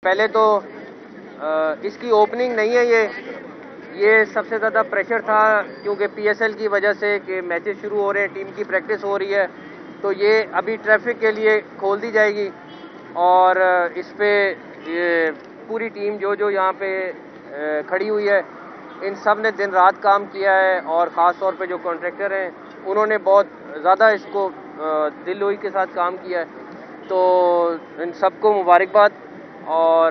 पहले तो इसकी ओपनिंग नहीं है ये सबसे ज़्यादा प्रेशर था क्योंकि पीएसएल की वजह से कि मैचेस शुरू हो रहे हैं, टीम की प्रैक्टिस हो रही है, तो ये अभी ट्रैफिक के लिए खोल दी जाएगी और इस पे ये पूरी टीम जो यहाँ पे खड़ी हुई है, इन सब ने दिन रात काम किया है और ख़ास तौर पे जो कॉन्ट्रैक्टर हैं उन्होंने बहुत ज़्यादा इसको दिलजोई के साथ काम किया है, तो इन सबको मुबारकबाद। और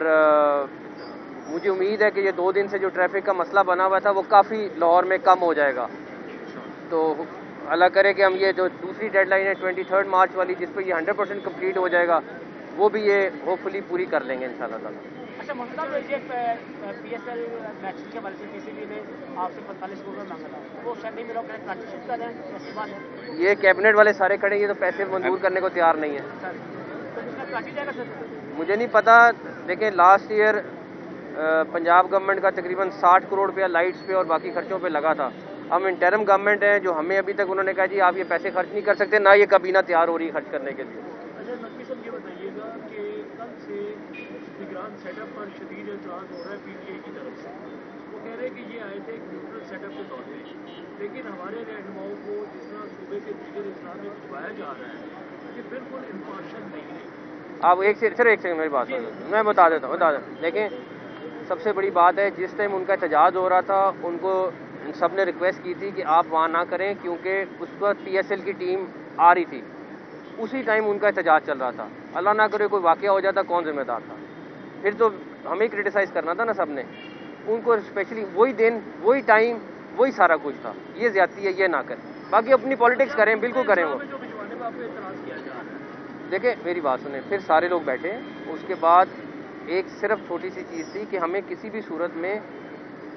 मुझे उम्मीद है कि ये 2 दिन से जो ट्रैफिक का मसला बना हुआ था वो काफ़ी लाहौर में कम हो जाएगा। तो अल्लाह करे कि हम ये जो दूसरी डेडलाइन है 23 मार्च वाली, जिस पर ये 100% कंप्लीट हो जाएगा, वो भी ये होपफुली पूरी कर लेंगे इंशाल्लाह ताला। अच्छा मतलब ये पीएसएल मैच के हवाले से पीसीबी ने आपसे 45 करोड़ मांगा था, वो शायद नहीं मिला, कराची शिफ्ट कर रहे हैं, ऐसी बात है। ये कैबिनेट वाले सारे खड़े, ये तो पैसे मंजूर करने को तैयार नहीं है। तो इसमें कराची जाएगा सर? मुझे नहीं पता। देखिए लास्ट ईयर पंजाब गवर्नमेंट का तकरीबन 60 करोड़ रुपया लाइट्स पे और बाकी खर्चों पे लगा था। हम इंटरम गवर्नमेंट हैं, जो हमें अभी तक उन्होंने कहा जी आप ये पैसे खर्च नहीं कर सकते, ना ये काबीना तैयार हो रही है खर्च करने के लिए। अच्छा नकवी साहब ये बताइएगा कि कल से निगरान सेटअप पर शदीद एतराज़ हो रहा है पीटीआई की तरफ से। वो कह रहे हैं कि ये आए थे एक न्यूट्रल सेटअप के तौर पर, लेकिन हमारे रहनुमाओं को जिस तरह सूबे के दीगर अजला में भिजवाया जा रहा है कि बिल्कुल इम्पार्शल नहीं है। आप एक सेकंड मेरी बात सुनो, मैं बता देता हूँ। देखें सबसे बड़ी बात है, जिस टाइम उनका एहतजाज हो रहा था उनको सब ने रिक्वेस्ट की थी कि आप वहाँ ना करें, क्योंकि उस वक्त पीएसएल की टीम आ रही थी, उसी टाइम उनका एहतजाज चल रहा था। अल्लाह ना करे कोई वाक़या हो जाता, कौन जिम्मेदार था? फिर तो हमें क्रिटिसाइज़ करना था ना सब ने। उनको स्पेशली वही दिन, वही टाइम, वही सारा कुछ था। ये ज़्यादती है, ये ना करें। बाकी अपनी पॉलिटिक्स करें, बिल्कुल करें वो। देखिए मेरी बात सुने, फिर सारे लोग बैठे, उसके बाद एक सिर्फ छोटी सी चीज़ थी कि हमें किसी भी सूरत में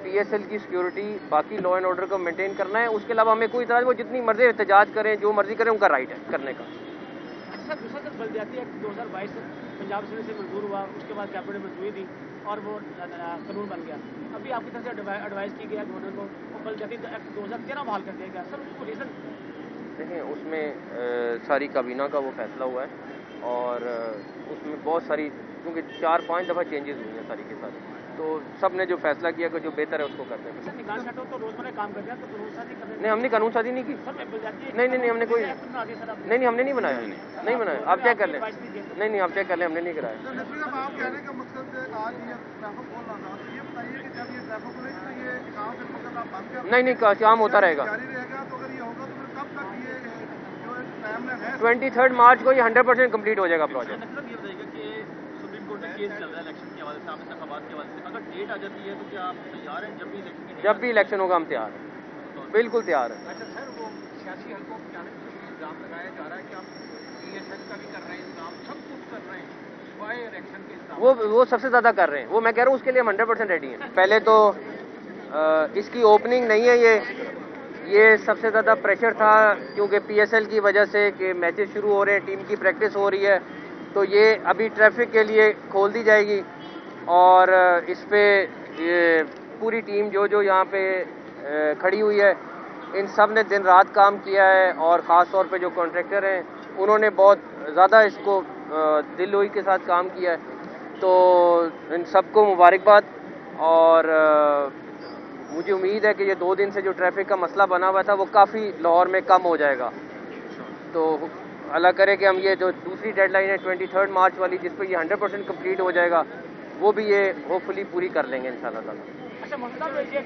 पीएसएल की सिक्योरिटी, बाकी लॉ एंड ऑर्डर को मेंटेन करना है। उसके अलावा हमें कोई इतराज़, वो जितनी मर्जी एहतजाज करें, जो मर्जी करें, उनका राइट है करने का। अच्छा दूसरा सर बल्दियाती एक्ट 2022 पंजाब असम्बली से मंजूर हुआ, उसके बाद कैबिनेट ने मंजूरी दी और वो कानून बन गया। अभी आपकी तरफ से एडवाइस की गया गवर्नर को, और बल्दियाती एक्ट 2013 बहाल कर दिया गया। सर उसको रीज़न देखें, उसमें सारी काबीना का वो फैसला हुआ है और उसमें बहुत सारी, क्योंकि 4-5 दफ़ा चेंजेस हुई हैं सारी के सारी, तो सब ने जो फैसला किया कि जो बेहतर है उसको करते हैं। तो रोजमर्रा काम कर रहे हैं, तो कानून साजी कर रहे हैं। नहीं, हमने कानून साजी नहीं की। नहीं, हमने कोई नहीं, हमने नहीं बनाया, नहीं बनाया। आप चेक कर लें। नहीं, आप चेक कर लें, हमने नहीं कराया। नहीं, काम होता रहेगा। 23 मार्च को ये 100% कंप्लीट हो जाएगा प्रोजेक्ट। केस चल रहा है इलेक्शन के हवाले से, आप इंतखाबात के हवाले से, अगर डेट आ जाती है तो क्या आप तैयार हैं? जब भी इलेक्शन होगा हम तैयार हैं, बिल्कुल तैयार हैं। अच्छा सर, वो सियासी हल्कों में जाने के लिए इल्ज़ाम लगाया जा रहा है कि आप पीएसएल का भी कर रहे हैं इंतजाम, सब कुछ कर रहे हैं, सिवाय इलेक्शन के इंतजाम। वो सबसे ज़्यादा कर रहे हैं, वो मैं कह रहा हूँ उसके लिए हम 100% रेडी हैं। पहले तो इसकी ओपनिंग नहीं है ये सबसे ज़्यादा प्रेशर था क्योंकि पीएसएल की वजह से कि मैचेस शुरू हो रहे हैं, टीम की प्रैक्टिस हो रही है, तो ये अभी ट्रैफिक के लिए खोल दी जाएगी और इस पे ये पूरी टीम जो यहाँ पे खड़ी हुई है, इन सब ने दिन रात काम किया है और ख़ास तौर पे जो कॉन्ट्रैक्टर हैं उन्होंने बहुत ज़्यादा इसको दिलजोई के साथ काम किया है, तो इन सबको मुबारकबाद। और मुझे उम्मीद है कि ये 2 दिन से जो ट्रैफिक का मसला बना हुआ था वो काफ़ी लाहौर में कम हो जाएगा। तो अल्लाह करे कि हम ये जो दूसरी डेडलाइन है 23 मार्च वाली, जिस पर ये 100% कंप्लीट हो जाएगा, वो भी ये होपफुली पूरी कर लेंगे इंशाल्लाह ताला। अच्छा मतलब ये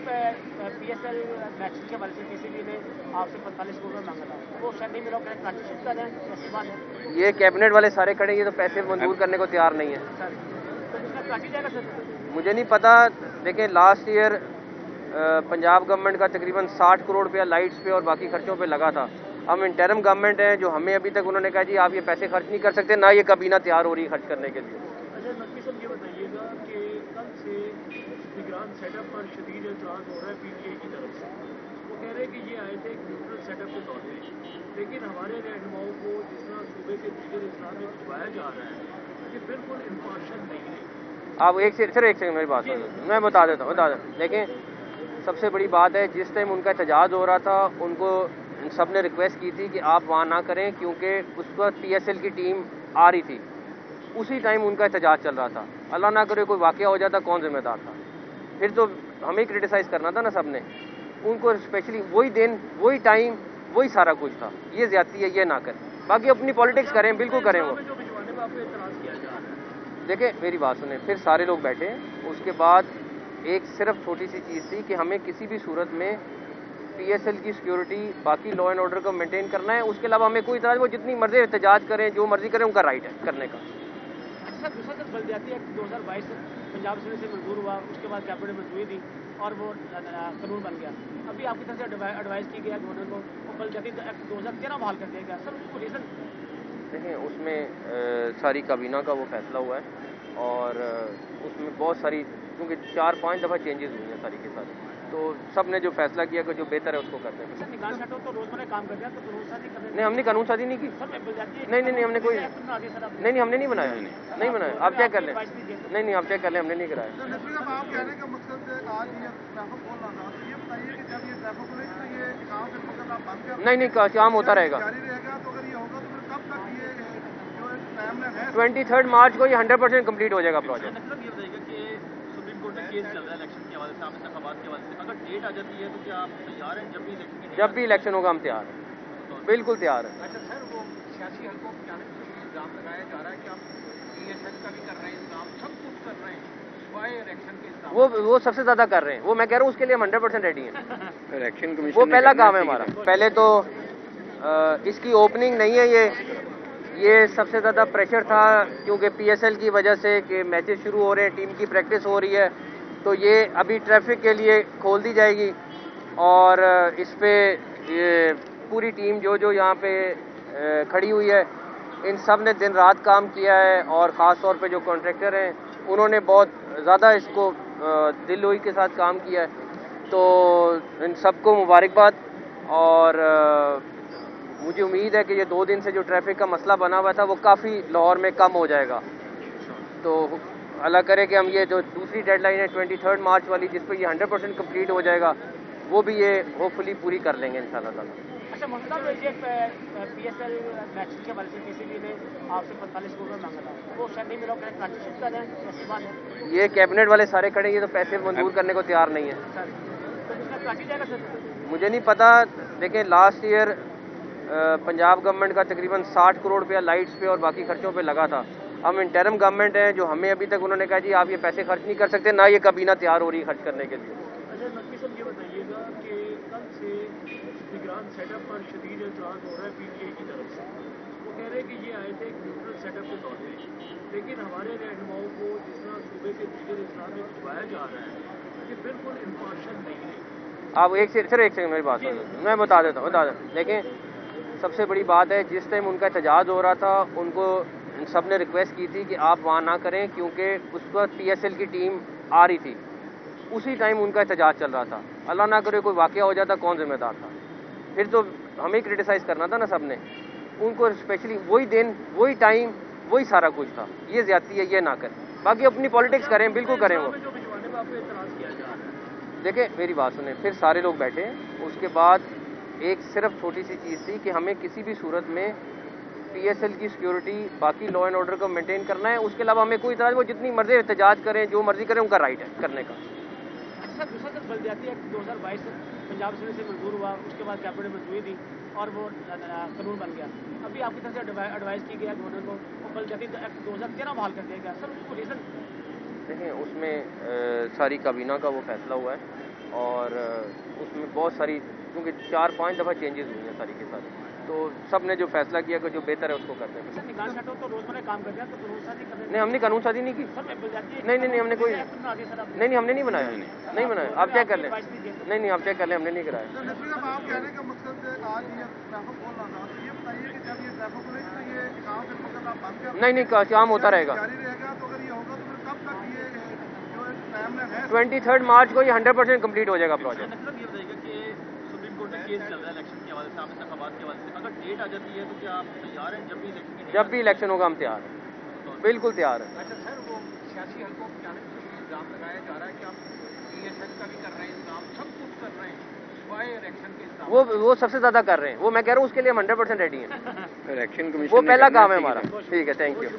पीएसएल मैच के हवाले से पीसीबी ने आपसे 45 करोड़ मांगा था, वो शायद नहीं मिला, कराची शिफ्ट कर रहे हैं, ऐसी बात है। ये कैबिनेट वाले सारे खड़े, ये तो पैसे मंजूर करने को तैयार नहीं है। तो इसमें कराची जाएगा सर? मुझे नहीं पता। देखिए लास्ट ईयर पंजाब गवर्नमेंट का तकरीबन 60 करोड़ रुपया लाइट्स पे और बाकी खर्चों पे लगा था। हम इंटरम गवर्नमेंट हैं, जो हमें अभी तक उन्होंने कहा जी आप ये पैसे खर्च नहीं कर सकते, ना ये काबीना तैयार हो रही है खर्च करने के लिए। अच्छा नकवी साहब ये बताइएगा कि कल से निगरान सेटअप पर शदीद एतराज़ हो रहा है पीटीआई की तरफ से। वो कह रहे हैं कि ये आए थे एक न्यूट्रल सेटअप के तौर पर, लेकिन हमारे रहनुमाओं को जिस तरह सूबे के दीगर अजला में भिजवाया जा रहा है कि बिल्कुल इम्पार्शल नहीं है। आप एक सेकंड मेरी बात सुनो, मैं बता देता हूँ। देखें सबसे बड़ी बात है, जिस टाइम उनका एहतजाज हो रहा था उनको सब ने रिक्वेस्ट की थी कि आप वहाँ ना करें, क्योंकि उस वक्त पीएसएल की टीम आ रही थी, उसी टाइम उनका एहतजाज चल रहा था। अल्लाह ना करे कोई वाक़या हो जाता, कौन जिम्मेदार था? फिर तो हमें क्रिटिसाइज़ करना था ना सबने। उनको स्पेशली वही दिन, वही टाइम, वही सारा कुछ था। ये ज़्यादती है, ये ना करें। बाकी अपनी पॉलिटिक्स करें, बिल्कुल करें वो। देखिए मेरी बात सुने, फिर सारे लोग बैठे, उसके बाद एक सिर्फ छोटी सी चीज़ थी कि हमें किसी भी सूरत में पीएसएल की सिक्योरिटी, बाकी लॉ एंड ऑर्डर को मेंटेन करना है। उसके अलावा हमें कोई इतराज़, वो जितनी मर्जी एहतजाज करें, जो मर्जी करें, उनका राइट है करने का। अच्छा, दूसरा सर बलदियाती एक्ट 2022 पंजाब असेंबली से मंजूर हुआ, उसके बाद कैबिनेट मंजूरी दी और वो कानून बन गया। अभी आपकी तरफ से एडवाइस की गया गवर्नर को और बलदियाती एक्ट 2013 बहाल कर दिया गया। सर उसको रीज़न देखिए, उसमें सारी काबीना का वो फैसला हुआ है और उसमें बहुत सारी, क्योंकि 4-5 दफ़ा चेंजेस हुई हैं सारी के सारी, तो सब ने जो फैसला किया कि जो बेहतर है उसको करते हैं। तो रोजमर्रा काम कर रहे हैं, तो कानून साजी कर रहे हैं। नहीं, हमने कानून साजी नहीं की। नहीं, हमने कोई नहीं, हमने नहीं बनाया, नहीं बनाया। आप चेक कर लें। नहीं, आप चेक कर लें, हमने नहीं कराया। आप कहने का मकसद आज ये ट्रैफिक खोलना था, तो ये बताइए कि जब ये ट्रैफिक खुलेगी तो ये काम फिर मकसद आप बंद कर नहीं, काम होता रहेगा। जारी रहेगा। तो अगर ये होगा तो फिर कब तक ये जो टाइमलाइन है 23 मार्च को ये 100% कंप्लीट हो जाएगा प्रोजेक्ट। मतलब ये बताइएगा कि सुप्रीम कोर्ट में केस चल रहा है इलेक्शन के हवाले से, आप इंतखाबात के हवाले से, अगर डेट आ जाती है तो क्या आप तैयार हैं? जब भी इलेक्शन होगा हम तैयार हैं, बिल्कुल तैयार हैं। अच्छा सर, वो सियासी हल्कों में जाने के लिए इल्ज़ाम लगाया जा रहा है कि आप पीएसएल का भी कर रहे हैं इंतजाम, सब कुछ कर रहे हैं, सिवाय इलेक्शन के इंतजाम। वो सबसे ज़्यादा कर रहे हैं। वो मैं कह रहा हूँ उसके लिए हम 100% रेडी हैं। इलेक्शन कमीशन वो पहला काम है हमारा। पहले तो इसकी ओपनिंग नहीं है ये सबसे ज़्यादा प्रेशर था, क्योंकि पीएसएल की वजह से कि मैचेस शुरू हो रहे हैं, टीम की प्रैक्टिस हो रही है, तो ये अभी ट्रैफिक के लिए खोल दी जाएगी और इस पे ये पूरी टीम जो यहाँ पे खड़ी हुई है, इन सब ने दिन रात काम किया है और ख़ास तौर पे जो कॉन्ट्रैक्टर हैं उन्होंने बहुत ज़्यादा इसको दिलोई के साथ काम किया है, तो इन सबको मुबारकबाद। और मुझे उम्मीद है कि ये 2 दिन से जो ट्रैफिक का मसला बना हुआ था वो काफ़ी लाहौर में कम हो जाएगा। तो अल्लाह करे कि हम ये जो दूसरी डेडलाइन है 23 मार्च वाली, जिस पर ये 100% कंप्लीट हो जाएगा, वो भी ये होपफुली पूरी कर लेंगे इंशाल्लाह ताला। अच्छा मतलब ये पीएसएल मैच के हवाले से पीसीबी ने आपसे 45 करोड़ मांगा था, वो शायद नहीं मिला, कराची शिफ्ट कर रहे हैं, ऐसी बात है? ये कैबिनेट वाले सारे खड़े, ये तो पैसे मंजूर करने को तैयार नहीं है। सर तो इसका कराची जाएगा सर? मुझे नहीं पता। देखें, लास्ट ईयर पंजाब गवर्नमेंट का तकरीबन 60 करोड़ रुपया लाइट्स पे और बाकी खर्चों पे लगा था। हम इंटरम गवर्नमेंट हैं, जो हमें अभी तक उन्होंने कहा जी आप ये पैसे खर्च नहीं कर सकते, ना ये काबीना तैयार हो रही है खर्च करने के लिए। अच्छा नकवी साहब, ये बताइएगा कि कल से निगरान सेटअप पर शदीद एतराज़ हो रहा है पीटीआई की तरफ से। वो कह रहे हैं कि ये आए थे एक न्यूट्रल सेटअप के तौर पर, लेकिन हमारे रहनुमाओं को जिस तरह सूबे के दीगर इजलास में भिजवाया जा रहा है ये बिल्कुल इम्पार्शल नहीं है। आप एक सेकंड मेरी बात सुनो, मैं बता देता हूँ। देखें, सबसे बड़ी बात है, जिस टाइम उनका एहतजाज हो रहा था उनको सब ने रिक्वेस्ट की थी कि आप वहाँ ना करें, क्योंकि उस वक्त पीएसएल की टीम आ रही थी। उसी टाइम उनका एहतजाज चल रहा था। अल्लाह ना करे कोई वाक़या हो जाता, कौन जिम्मेदार था? फिर तो हमें क्रिटिसाइज़ करना था ना सबने। उनको स्पेशली वही दिन, वही टाइम, वही सारा कुछ था। ये ज़्यादती है, ये ना करें। बाकी अपनी पॉलिटिक्स करें, बिल्कुल करें वो। देखिए मेरी बात सुने, फिर सारे लोग बैठे, उसके बाद एक सिर्फ छोटी सी चीज़ थी कि हमें किसी भी सूरत में पीएसएल की सिक्योरिटी, बाकी लॉ एंड ऑर्डर को मेंटेन करना है। उसके अलावा हमें कोई इतराज़, वो जितनी मर्जी एहतजाज करें, जो मर्जी करें, उनका राइट है करने का। अच्छा दूसरा सर बलदियाती एक्ट 2022 पंजाब असेंबली से मंजूर हुआ, उसके बाद कैबिनेट मंजूरी दी और वो कानून बन गया। अभी आपकी तरफ से एडवाइस की गया गवर्नर को और बलदियाती एक्ट 2013 बहाल कर दिया गया। सर उसको रीज़न देखें, उसमें सारी काबीना का वो फैसला हुआ है और उसमें बहुत सारी, क्योंकि 4-5 दफ़ा चेंजेस हुई हैं सारी के सारी, तो सब ने जो फैसला किया कि जो बेहतर है उसको करते हैं। तो रोजमर्रा काम कर रहे हैं, तो कानून साजी कर रहे हैं। नहीं, हमने कानून साजी नहीं की। नहीं, हमने कोई नहीं, हमने नहीं बनाया, नहीं बनाया। आप चेक कर लें। नहीं, आप चेक कर लें, हमने नहीं कराया। आप कहने का मकसद आज ये ट्रैफिक खोलना था, तो ये बताइए कि जब ये ट्रैफिक खुलेगी तो ये काम फिर मकसद आप बंद कर नहीं, काम होता रहेगा। जारी रहेगा। तो अगर ये होगा तो फिर कब तक ये जो टाइमलाइन है 23 मार्च को ये 100% कंप्लीट हो जाएगा प्रोजेक्ट। मतलब ये बताइएगा कि सुप्रीम कोर्ट में केस चल रहा है इलेक्शन के हवाले से, आप इंतखाबात के हवाले से, अगर डेट आ जाती है तो क्या आप तैयार हैं? जब भी इलेक्शन होगा हम तैयार हैं, बिल्कुल तैयार हैं। अच्छा सर, वो सियासी हल्कों में जाने के लिए इल्ज़ाम लगाया जा रहा है कि आप पीएसएल का भी कर रहे हैं इंतजाम, सब कुछ कर रहे हैं, सिवाय इलेक्शन के इंतजाम। वो सबसे ज़्यादा कर रहे हैं। वो मैं कह रहा हूँ उसके लिए हम 100% रेडी हैं। इलेक्शन कमीशन वो पहला काम है हमारा। ठीक है, थैंक यू।